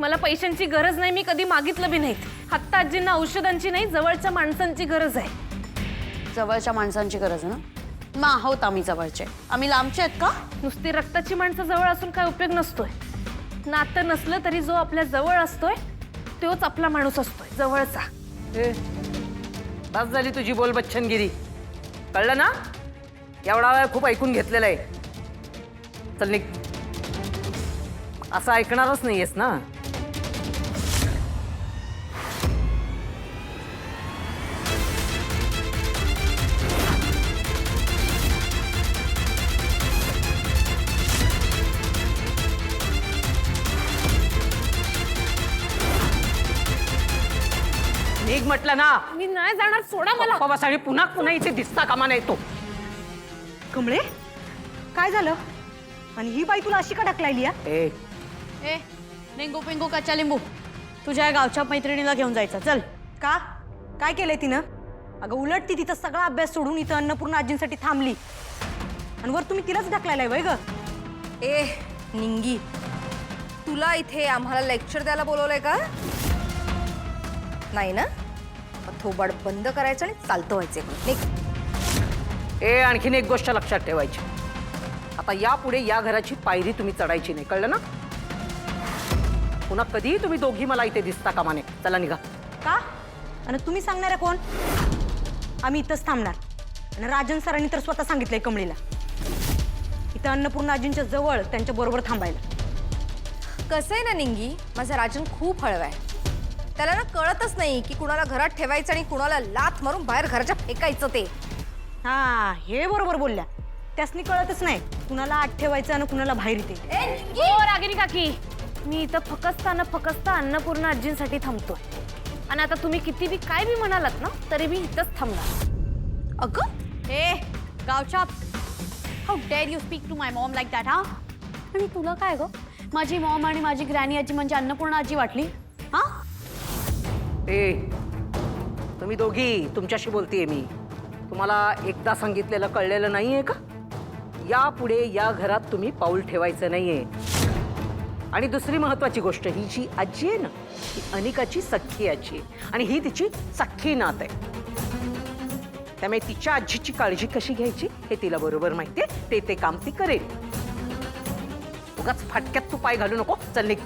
मला पैशांची गरज नाही, मी कधी मागितलं बी नाही. आत्ता आजींना औषधांची नाही, जवळच्या माणसांची गरज आहे. जवळच्या माणसांची गरज आहे ना? मग आहोत आम्ही जवळचे. आम्ही लांबचे आहेत का? नुसती रक्ताची माणसं जवळ असून काय उपयोग नसतोय. नातं नसलं तरी जो आपल्या जवळ असतोय तोच आपला माणूस असतोय, जवळचा. बस झाली तुझी बोल बच्चनगिरी, कळलं ना? एवढा वेळ खूप ऐकून घेतलेलं आहे. चल निघ. असं ऐकणारच नाहीयेस ना? निघ म्हटलं ना. मी नाही जाणार, सोडा मला. बस आणि पुन्हा पुन्हा इथे दिसता कामा नाही तो. कमळे, काय झालं? आणि ही बाई तुला अशी का ढकलायली? ए ए लिंबू पिंगू कच्चा लिंबू, तुझ्या गावच्या मैत्रिणीला घेऊन जायचं. चल. का? काय केलंय तिनं? अगं उलट ती तिथं सगळा अभ्यास सोडून इथं अन्नपूर्णा आजींसाठी थांबली, आणि वर तुम्ही तिलाच ढकलायलाय वय ग? ए निंगी, तुला इथे आम्हाला लेक्चर द्यायला बोलवलंय का? नाही ना? मग थोबाड बंद करायचं आणि चालतं व्हायचं. ए आणखीन एक गोष्ट लक्षात ठेवायची, आता यापुढे या घराची पायरी तुम्ही चढायची नाही, कळलं ना? पुन्हा कधीही तुम्ही दोघी मला इथे दिसता कामा नये. चला निघा. का? आणि तुम्ही सांगणारे कोण? आम्ही इथंच थांबणार. आणि राजन सरांनी तर स्वतः सांगितलंय कमळीला इथं अन्नपूर्णा आजींच्या जवळ त्यांच्या बरोबर थांबायला. कसं आहे ना निंगी, माझा राजन खूप हळवा आहे. त्याला ना कळतच नाही की कुणाला घरात ठेवायचं आणि कुणाला लाथ मारून बाहेर घराच्या फेकायचं ते. हा, हे बरोबर बोलल्या. त्यासनी कळतच नाही कुणाला आत ठेवायचं आणि कुणाला बाहेर येते. हो रागिनी काकी, मी इथं फकस्ता अन्नपूर्णा आजींसाठी थांबतोय. आणि आता तुम्ही किती बी काय बी म्हणालात ना, तरी मी इथंच थांबणार. अगं ए गावच्या, how dare you speak to my mom like that? हा, आणि तुला काय गं, माझी मॉम आणि माझी ग्रॅनी आजी म्हणजे अन्नपूर्णा आजी वाटली? हा, ए तुम्ही दोघी, तुमच्याशी बोलतेय मी. तुम्हाला एकदा सांगितलेलं कळलेलं नाहीये का? यापुढे या घरात तुम्ही पाऊल ठेवायचं नाहीये. आणि दुसरी महत्वाची गोष्ट, ही जी आजी आहे ना, ही अनिकाची सख्खी आजी आहे आणि ही तिची सख्खी नात आहे. त्यामुळे तिच्या आजीची काळजी कशी घ्यायची हे तिला बरोबर माहितीये. ते काम ती करेल. उगाच फाटक्यात तू पाय घालू नको. चल निघ.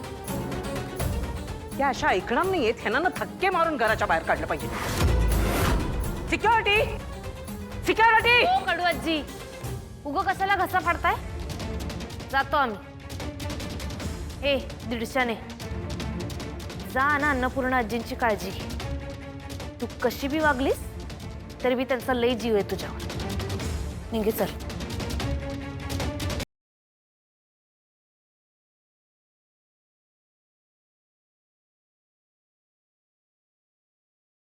त्या अशा ऐकणार नाहीयेत, ह्यांना ना धक्के मारून घराच्या बाहेर काढलं पाहिजे. Security, security. हो कडू आजी, उगं कशाला घसा फाडताय? जातो आम्ही. ए दीडशाने जा ना, अन्नपूर्णा आजींची काळजी घे. तू कशी बी वागलीस तरी बी त्यांचा लई जीव आहे तुझ्यावर. निघे चल.